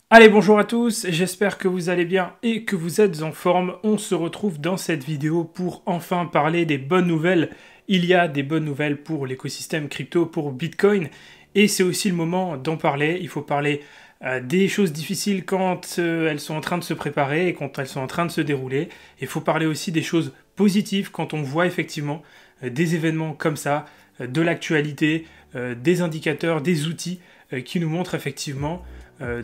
Allez, bonjour à tous, j'espère que vous allez bien et que vous êtes en forme. On se retrouve dans cette vidéo pour enfin parler des bonnes nouvelles. Il y a des bonnes nouvelles pour l'écosystème crypto, pour Bitcoin, et c'est aussi le moment d'en parler. Il faut parler des choses difficiles quand elles sont en train de se préparer et quand elles sont en train de se dérouler. Il faut parler aussi des choses positives quand on voit effectivement des événements comme ça, de l'actualité, des indicateurs, des outils qui nous montrent effectivement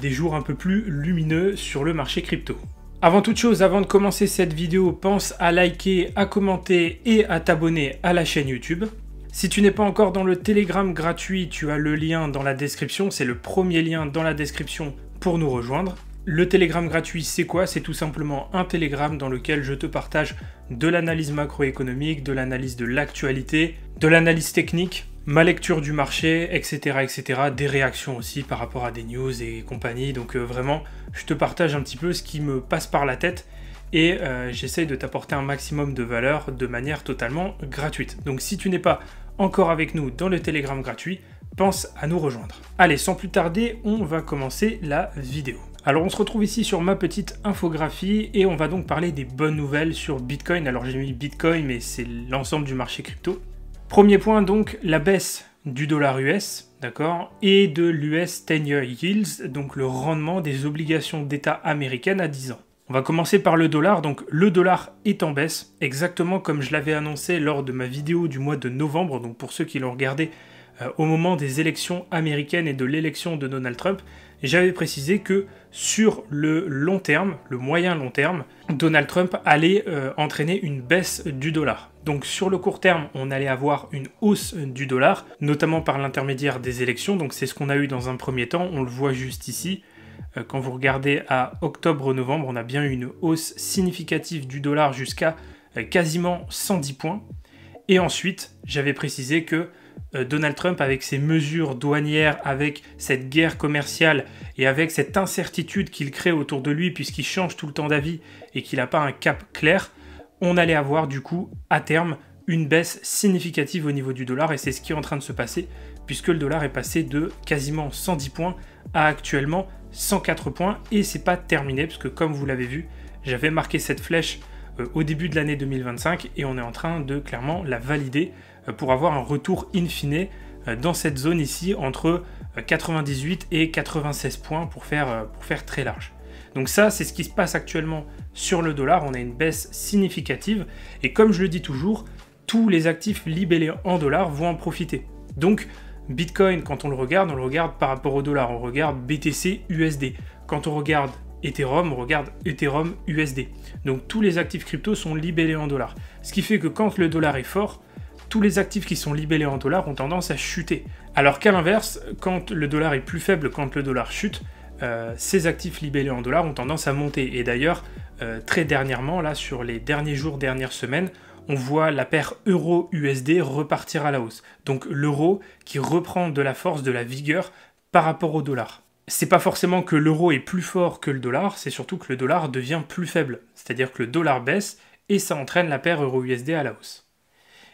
des jours un peu plus lumineux sur le marché crypto. Avant toute chose, avant de commencer cette vidéo, pense à liker, à commenter et à t'abonner à la chaîne YouTube. Si tu n'es pas encore dans le Telegram gratuit, tu as le lien dans la description, c'est le premier lien dans la description pour nous rejoindre. Le Telegram gratuit, c'est quoi? C'est tout simplement un Telegram dans lequel je te partage de l'analyse macroéconomique, de l'analyse de l'actualité, de l'analyse technique, ma lecture du marché, etc., etc., des réactions aussi par rapport à des news et compagnie. Donc vraiment, je te partage un petit peu ce qui me passe par la tête et j'essaye de t'apporter un maximum de valeur de manière totalement gratuite. Donc si tu n'es pas encore avec nous dans le Telegram gratuit, pense à nous rejoindre. Allez, sans plus tarder, on va commencer la vidéo. Alors on se retrouve ici sur ma petite infographie et on va donc parler des bonnes nouvelles sur Bitcoin. Alors j'ai mis Bitcoin, mais c'est l'ensemble du marché crypto. Premier point donc, la baisse du dollar US, d'accord, et de l'US 10-year yields, donc le rendement des obligations d'État américaines à 10 ans. On va commencer par le dollar, donc le dollar est en baisse, exactement comme je l'avais annoncé lors de ma vidéo du mois de novembre, donc pour ceux qui l'ont regardé au moment des élections américaines et de l'élection de Donald Trump, j'avais précisé que sur le long terme, le moyen long terme, Donald Trump allait entraîner une baisse du dollar. Donc sur le court terme, on allait avoir une hausse du dollar, notamment par l'intermédiaire des élections, donc c'est ce qu'on a eu dans un premier temps, on le voit juste ici. Quand vous regardez à octobre-novembre, on a bien eu une hausse significative du dollar jusqu'à quasiment 110 points. Et ensuite, j'avais précisé que Donald Trump, avec ses mesures douanières, avec cette guerre commerciale et avec cette incertitude qu'il crée autour de lui puisqu'il change tout le temps d'avis et qu'il n'a pas un cap clair, on allait avoir du coup à terme une baisse significative au niveau du dollar et c'est ce qui est en train de se passer puisque le dollar est passé de quasiment 110 points à actuellement 104 points et c'est pas terminé puisque comme vous l'avez vu, j'avais marqué cette flèche au début de l'année 2025 et on est en train de clairement la valider pour avoir un retour in fine dans cette zone ici entre 98 et 96 points pour faire très large. Donc ça, c'est ce qui se passe actuellement sur le dollar, on a une baisse significative et comme je le dis toujours, tous les actifs libellés en dollars vont en profiter. Donc Bitcoin, quand on le regarde par rapport au dollar, on regarde BTC USD. Quand on regarde Ethereum, on regarde Ethereum USD. Donc tous les actifs crypto sont libellés en dollars. Ce qui fait que quand le dollar est fort, tous les actifs qui sont libellés en dollars ont tendance à chuter. Alors qu'à l'inverse, quand le dollar est plus faible, quand le dollar chute, ces actifs libellés en dollars ont tendance à monter. Et d'ailleurs, très dernièrement, là, sur les derniers jours, dernières semaines, on voit la paire euro-USD repartir à la hausse. Donc l'euro qui reprend de la force, de la vigueur par rapport au dollar. C'est pas forcément que l'euro est plus fort que le dollar, c'est surtout que le dollar devient plus faible. C'est-à-dire que le dollar baisse et ça entraîne la paire euro-USD à la hausse.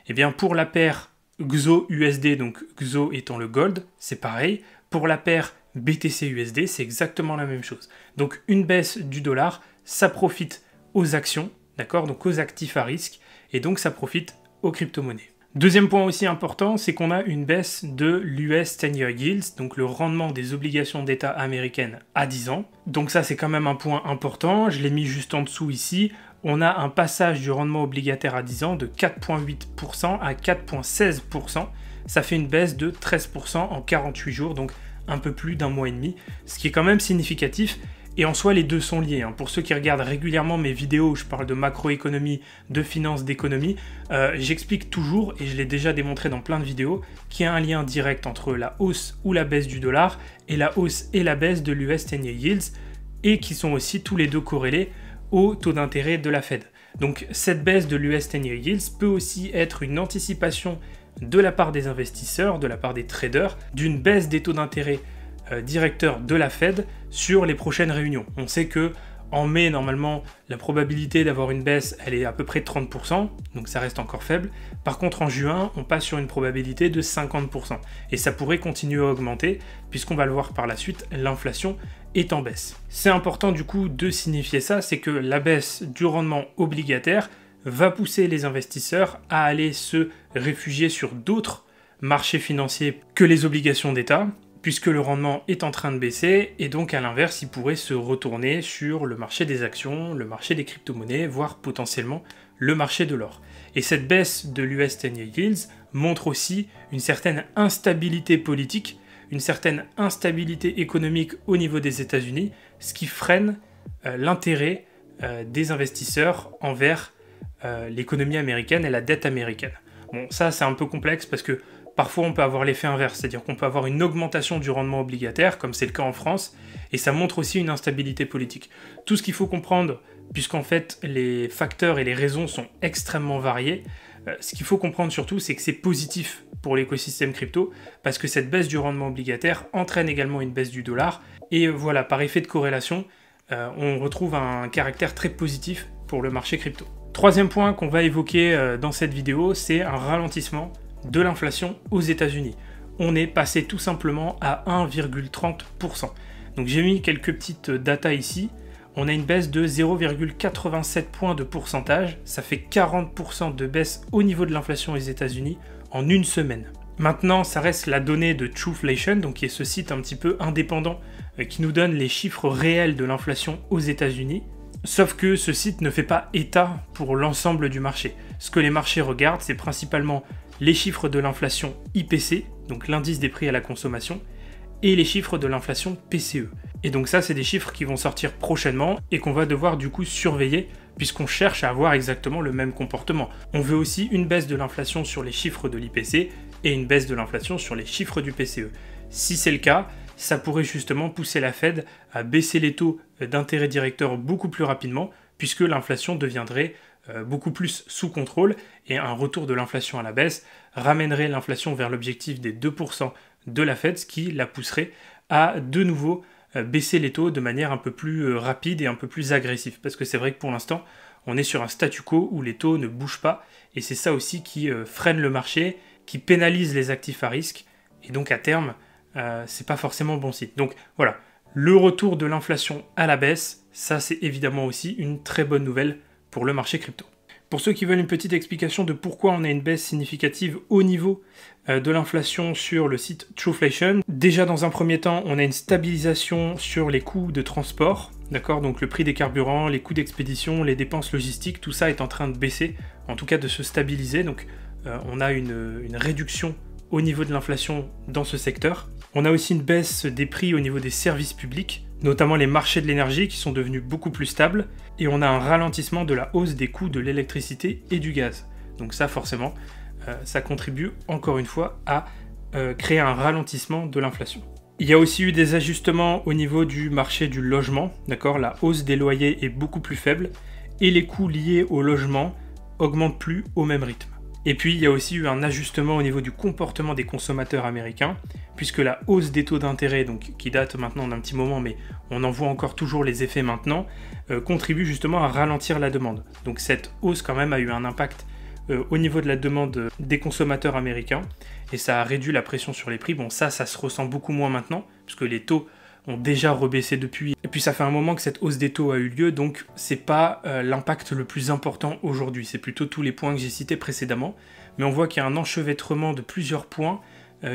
Et bien pour la paire XO-USD, donc XO étant le gold, c'est pareil. Pour la paire BTC-USD, c'est exactement la même chose. Donc une baisse du dollar, ça profite aux actions, d'accord, donc aux actifs à risque, et donc ça profite aux crypto-monnaies. Deuxième point aussi important, c'est qu'on a une baisse de l'US 10-year yields, donc le rendement des obligations d'État américaines à 10 ans. Donc ça c'est quand même un point important, je l'ai mis juste en dessous ici. On a un passage du rendement obligataire à 10 ans de 4,8% à 4,16%. Ça fait une baisse de 13% en 48 jours, donc un peu plus d'un mois et demi, ce qui est quand même significatif. Et en soi, les deux sont liés. Pour ceux qui regardent régulièrement mes vidéos où je parle de macroéconomie, de finance, d'économie, j'explique toujours, et je l'ai déjà démontré dans plein de vidéos, qu'il y a un lien direct entre la hausse ou la baisse du dollar et la hausse et la baisse de l'US 10-year yields, et qui sont aussi tous les deux corrélés au taux d'intérêt de la Fed. Donc cette baisse de l'US 10-year yields peut aussi être une anticipation de la part des investisseurs, de la part des traders, d'une baisse des taux d'intérêt directeur de la Fed sur les prochaines réunions. On sait que En mai, normalement, la probabilité d'avoir une baisse, elle est à peu près de 30%, donc ça reste encore faible. Par contre, en juin, on passe sur une probabilité de 50%. Et ça pourrait continuer à augmenter, puisqu'on va le voir par la suite, l'inflation est en baisse. C'est important du coup de signifier ça, c'est que la baisse du rendement obligataire va pousser les investisseurs à aller se réfugier sur d'autres marchés financiers que les obligations d'État, puisque le rendement est en train de baisser, et donc à l'inverse, il pourrait se retourner sur le marché des actions, le marché des crypto-monnaies, voire potentiellement le marché de l'or. Et cette baisse de l'US 10-year Yields montre aussi une certaine instabilité politique, une certaine instabilité économique au niveau des États-Unis, ce qui freine l'intérêt des investisseurs envers l'économie américaine et la dette américaine. Bon, ça c'est un peu complexe parce que parfois on peut avoir l'effet inverse, c'est-à-dire qu'on peut avoir une augmentation du rendement obligataire, comme c'est le cas en France, et ça montre aussi une instabilité politique. Tout ce qu'il faut comprendre, puisqu'en fait les facteurs et les raisons sont extrêmement variés, ce qu'il faut comprendre surtout, c'est que c'est positif pour l'écosystème crypto, parce que cette baisse du rendement obligataire entraîne également une baisse du dollar, et voilà, par effet de corrélation, on retrouve un caractère très positif pour le marché crypto. Troisième point qu'on va évoquer dans cette vidéo, c'est un ralentissement de l'inflation aux États-Unis. On est passé tout simplement à 1,30%. Donc j'ai mis quelques petites datas ici. On a une baisse de 0,87 points de pourcentage. Ça fait 40% de baisse au niveau de l'inflation aux États-Unis en une semaine. Maintenant, ça reste la donnée de Trueflation, donc qui est ce site un petit peu indépendant qui nous donne les chiffres réels de l'inflation aux États-Unis. Sauf que ce site ne fait pas état pour l'ensemble du marché. Ce que les marchés regardent, c'est principalement les chiffres de l'inflation IPC, donc l'indice des prix à la consommation, et les chiffres de l'inflation PCE. Et donc ça, c'est des chiffres qui vont sortir prochainement et qu'on va devoir du coup surveiller puisqu'on cherche à avoir exactement le même comportement. On veut aussi une baisse de l'inflation sur les chiffres de l'IPC et une baisse de l'inflation sur les chiffres du PCE. Si c'est le cas, ça pourrait justement pousser la Fed à baisser les taux d'intérêt directeur beaucoup plus rapidement puisque l'inflation deviendrait beaucoup plus sous contrôle et un retour de l'inflation à la baisse ramènerait l'inflation vers l'objectif des 2% de la Fed, ce qui la pousserait à de nouveau baisser les taux de manière un peu plus rapide et un peu plus agressive. Parce que c'est vrai que pour l'instant, on est sur un statu quo où les taux ne bougent pas et c'est ça aussi qui freine le marché, qui pénalise les actifs à risque et donc à terme, c'est pas forcément bon signe. Donc voilà, le retour de l'inflation à la baisse, ça c'est évidemment aussi une très bonne nouvelle pour le marché crypto. Pour ceux qui veulent une petite explication de pourquoi on a une baisse significative au niveau de l'inflation sur le site Trueflation, déjà dans un premier temps, on a une stabilisation sur les coûts de transport, d'accord, donc le prix des carburants, les coûts d'expédition, les dépenses logistiques, tout ça est en train de baisser, en tout cas de se stabiliser, donc on a une réduction au niveau de l'inflation dans ce secteur. On a aussi une baisse des prix au niveau des services publics, notamment les marchés de l'énergie qui sont devenus beaucoup plus stables, et on a un ralentissement de la hausse des coûts de l'électricité et du gaz. Donc ça forcément, ça contribue encore une fois à créer un ralentissement de l'inflation. Il y a aussi eu des ajustements au niveau du marché du logement, d'accord, la hausse des loyers est beaucoup plus faible, et les coûts liés au logement augmentent plus au même rythme. Et puis, il y a aussi eu un ajustement au niveau du comportement des consommateurs américains, puisque la hausse des taux d'intérêt, donc qui date maintenant d'un petit moment, mais on en voit encore toujours les effets maintenant, contribue justement à ralentir la demande. Donc cette hausse quand même a eu un impact au niveau de la demande des consommateurs américains, et ça a réduit la pression sur les prix. Bon, ça se ressent beaucoup moins maintenant, puisque les taux ont déjà rebaissé depuis. Et puis ça fait un moment que cette hausse des taux a eu lieu, donc c'est pas l'impact le plus important aujourd'hui, c'est plutôt tous les points que j'ai cités précédemment. Mais on voit qu'il y a un enchevêtrement de plusieurs points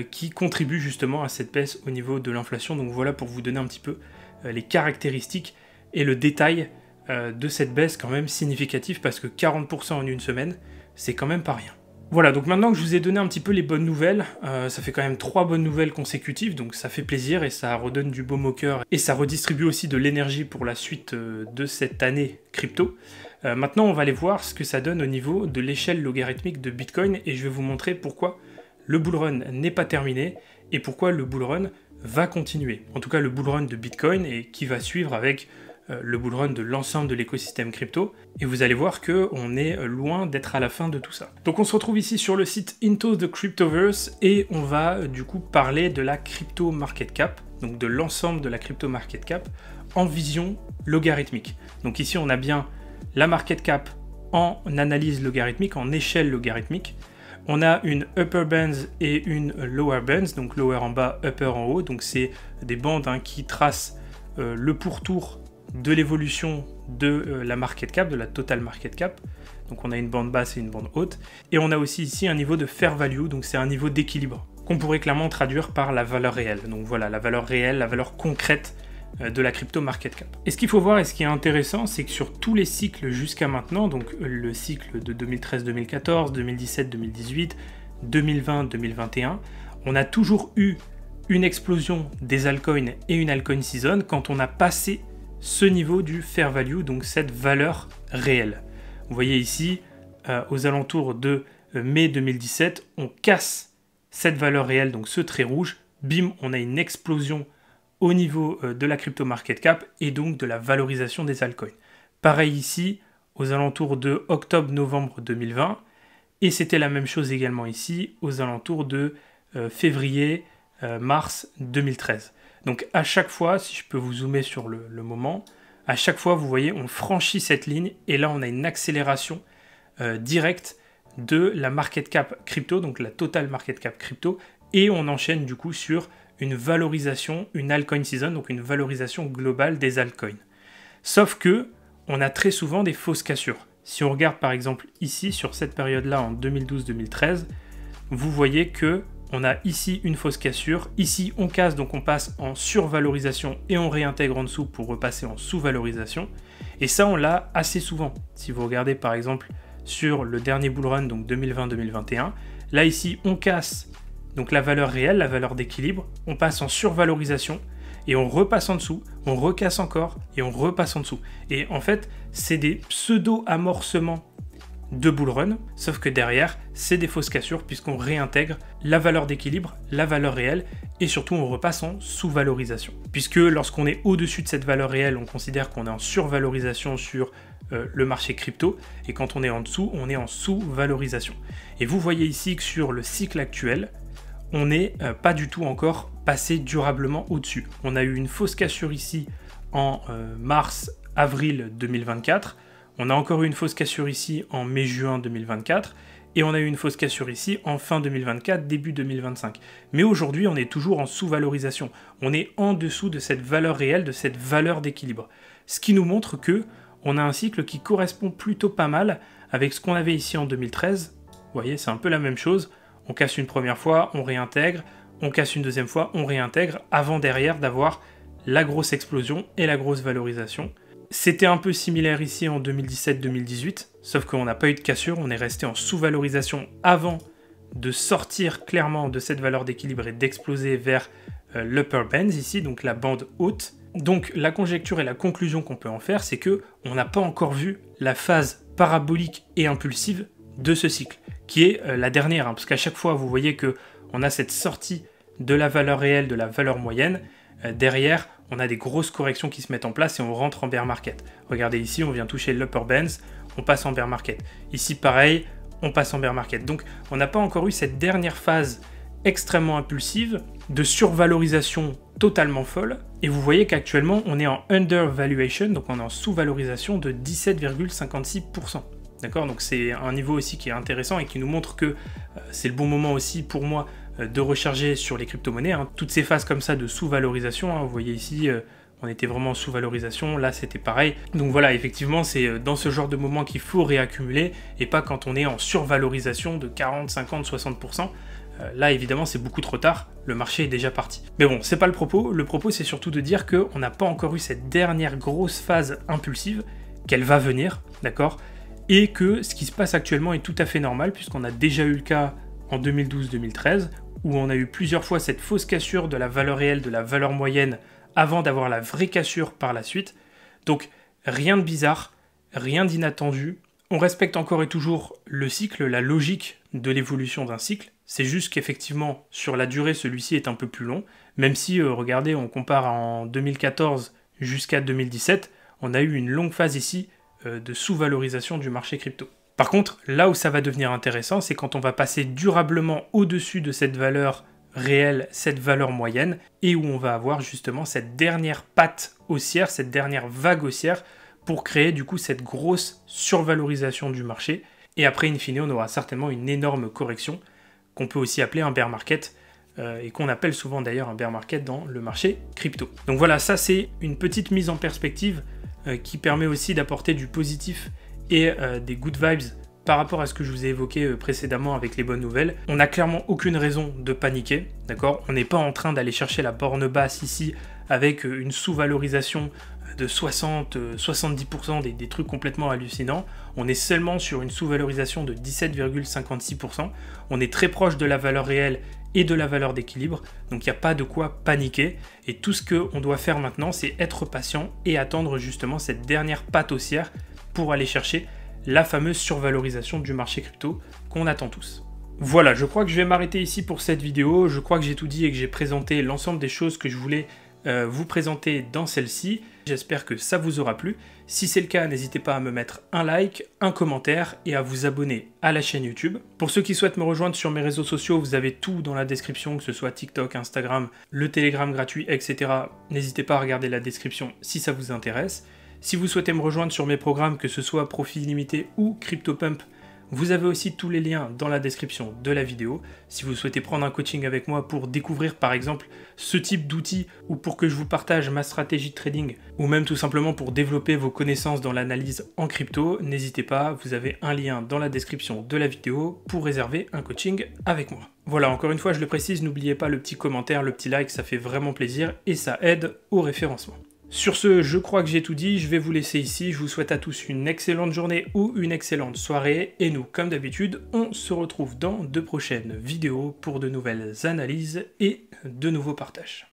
qui contribuent justement à cette baisse au niveau de l'inflation. Donc voilà pour vous donner un petit peu les caractéristiques et le détail de cette baisse quand même significative, parce que 40% en une semaine, c'est quand même pas rien. Voilà, donc maintenant que je vous ai donné un petit peu les bonnes nouvelles, ça fait quand même 3 bonnes nouvelles consécutives, donc ça fait plaisir et ça redonne du baume au cœur et ça redistribue aussi de l'énergie pour la suite de cette année crypto. Maintenant, on va aller voir ce que ça donne au niveau de l'échelle logarithmique de Bitcoin et je vais vous montrer pourquoi le bullrun n'est pas terminé et pourquoi le bullrun va continuer. En tout cas, le bullrun de Bitcoin et qui va suivre avec le bullrun de l'ensemble de l'écosystème crypto, et vous allez voir qu'on est loin d'être à la fin de tout ça. Donc on se retrouve ici sur le site Into the Cryptoverse, et on va du coup parler de la crypto market cap, donc de l'ensemble de la crypto market cap, en vision logarithmique. Donc ici, on a bien la market cap en analyse logarithmique, en échelle logarithmique. On a une upper bands et une lower bands, donc lower en bas, upper en haut. Donc c'est des bandes qui tracent le pourtour de l'évolution de la market cap, de la total market cap. Donc on a une bande basse et une bande haute. Et on a aussi ici un niveau de fair value, donc c'est un niveau d'équilibre, qu'on pourrait clairement traduire par la valeur réelle. Donc voilà, la valeur réelle, la valeur concrète de la crypto market cap. Et ce qu'il faut voir et ce qui est intéressant, c'est que sur tous les cycles jusqu'à maintenant, donc le cycle de 2013-2014, 2017-2018, 2020-2021, on a toujours eu une explosion des altcoins et une altcoin season quand on a passé ce niveau du fair value, donc cette valeur réelle. Vous voyez ici, aux alentours de mai 2017, on casse cette valeur réelle, donc ce trait rouge, bim, on a une explosion au niveau de la crypto market cap et donc de la valorisation des altcoins. Pareil ici, aux alentours de octobre-novembre 2020, et c'était la même chose également ici, aux alentours de février-mars 2013. Donc à chaque fois, si je peux vous zoomer sur le moment, à chaque fois, vous voyez, on franchit cette ligne et là, on a une accélération directe de la market cap crypto, donc la total market cap crypto, et on enchaîne du coup sur une valorisation, une altcoin season, donc une valorisation globale des altcoins. Sauf que on a très souvent des fausses cassures. Si on regarde par exemple ici, sur cette période-là en 2012-2013, vous voyez que on a ici une fausse cassure, ici on casse, donc on passe en survalorisation et on réintègre en dessous pour repasser en sous-valorisation. Et ça, on l'a assez souvent. Si vous regardez par exemple sur le dernier bull run, donc 2020-2021, là ici on casse donc la valeur réelle, la valeur d'équilibre, on passe en survalorisation et on repasse en dessous, on recasse encore et on repasse en dessous. Et en fait, c'est des pseudo-amorcements de bull run, sauf que derrière, c'est des fausses cassures puisqu'on réintègre la valeur d'équilibre, la valeur réelle, et surtout on repasse en sous-valorisation. Puisque lorsqu'on est au-dessus de cette valeur réelle, on considère qu'on est en survalorisation sur le marché crypto, et quand on est en dessous, on est en sous-valorisation. Et vous voyez ici que sur le cycle actuel, on n'est pas du tout encore passé durablement au-dessus. On a eu une fausse cassure ici en mars-avril 2024, on a encore eu une fausse cassure ici en mai-juin 2024, et on a eu une fausse cassure ici en fin 2024, début 2025. Mais aujourd'hui, on est toujours en sous-valorisation. On est en dessous de cette valeur réelle, de cette valeur d'équilibre. Ce qui nous montre que on a un cycle qui correspond plutôt pas mal avec ce qu'on avait ici en 2013. Vous voyez, c'est un peu la même chose. On casse une première fois, on réintègre, on casse une deuxième fois, on réintègre, avant derrière d'avoir la grosse explosion et la grosse valorisation. C'était un peu similaire ici en 2017-2018, sauf qu'on n'a pas eu de cassure, on est resté en sous-valorisation avant de sortir clairement de cette valeur d'équilibre et d'exploser vers l'upper bands ici, donc la bande haute. Donc la conjecture et la conclusion qu'on peut en faire, c'est que on n'a pas encore vu la phase parabolique et impulsive de ce cycle, qui est la dernière, parce qu'à chaque fois vous voyez que on a cette sortie de la valeur réelle, de la valeur moyenne, derrière on a des grosses corrections qui se mettent en place et on rentre en bear market. Regardez ici, on vient toucher l'upper bands, on passe en bear market. Ici pareil, on passe en bear market. Donc on n'a pas encore eu cette dernière phase extrêmement impulsive de survalorisation totalement folle. Et vous voyez qu'actuellement on est en undervaluation, donc on est en sous-valorisation de 17,56%. D'accord, donc c'est un niveau aussi qui est intéressant et qui nous montre que c'est le bon moment aussi pour moi de recharger sur les crypto-monnaies. Toutes ces phases comme ça de sous-valorisation, vous voyez ici, on était vraiment en sous-valorisation, là c'était pareil. Donc voilà, effectivement, c'est dans ce genre de moment qu'il faut réaccumuler et pas quand on est en survalorisation de 40, 50, 60%. Là, évidemment, c'est beaucoup trop tard, le marché est déjà parti. Mais bon, c'est pas le propos c'est surtout de dire qu'on n'a pas encore eu cette dernière grosse phase impulsive, qu'elle va venir, d'accord ? Et que ce qui se passe actuellement est tout à fait normal, puisqu'on a déjà eu le cas en 2012-2013, où on a eu plusieurs fois cette fausse cassure de la valeur réelle, de la valeur moyenne, avant d'avoir la vraie cassure par la suite. Donc rien de bizarre, rien d'inattendu. On respecte encore et toujours le cycle, la logique de l'évolution d'un cycle. C'est juste qu'effectivement, sur la durée, celui-ci est un peu plus long. Même si, regardez, on compare en 2014 jusqu'à 2017, on a eu une longue phase ici de sous-valorisation du marché crypto. Par contre, là où ça va devenir intéressant, c'est quand on va passer durablement au-dessus de cette valeur réelle, cette valeur moyenne, et où on va avoir justement cette dernière patte haussière, cette dernière vague haussière, pour créer du coup cette grosse survalorisation du marché. Et après, in fine, on aura certainement une énorme correction, qu'on peut aussi appeler un bear market, et qu'on appelle souvent d'ailleurs un bear market dans le marché crypto. Donc voilà, ça c'est une petite mise en perspective qui permet aussi d'apporter du positif et des good vibes par rapport à ce que je vous ai évoqué précédemment avec les bonnes nouvelles. On n'a clairement aucune raison de paniquer, d'accord? On n'est pas en train d'aller chercher la borne basse ici avec une sous-valorisation de 60-70%, des trucs complètement hallucinants. On est seulement sur une sous-valorisation de 17,56%. On est très proche de la valeur réelle et de la valeur d'équilibre, donc il n'y a pas de quoi paniquer. Et tout ce qu'on doit faire maintenant, c'est être patient et attendre justement cette dernière patte haussière pour aller chercher la fameuse survalorisation du marché crypto qu'on attend tous. Voilà, je crois que je vais m'arrêter ici pour cette vidéo. Je crois que j'ai tout dit et que j'ai présenté l'ensemble des choses que je voulais vous présenter dans celle-ci. J'espère que ça vous aura plu. Si c'est le cas, n'hésitez pas à me mettre un like, un commentaire et à vous abonner à la chaîne YouTube. Pour ceux qui souhaitent me rejoindre sur mes réseaux sociaux, vous avez tout dans la description, que ce soit TikTok, Instagram, le Telegram gratuit, etc. N'hésitez pas à regarder la description si ça vous intéresse. Si vous souhaitez me rejoindre sur mes programmes, que ce soit Profit Illimité ou CryptoPump, vous avez aussi tous les liens dans la description de la vidéo. Si vous souhaitez prendre un coaching avec moi pour découvrir par exemple ce type d'outils ou pour que je vous partage ma stratégie de trading ou même tout simplement pour développer vos connaissances dans l'analyse en crypto, n'hésitez pas, vous avez un lien dans la description de la vidéo pour réserver un coaching avec moi. Voilà, encore une fois, je le précise, n'oubliez pas le petit commentaire, le petit like, ça fait vraiment plaisir et ça aide au référencement. Sur ce, je crois que j'ai tout dit, je vais vous laisser ici, je vous souhaite à tous une excellente journée ou une excellente soirée, et nous, comme d'habitude, on se retrouve dans de prochaines vidéos pour de nouvelles analyses et de nouveaux partages.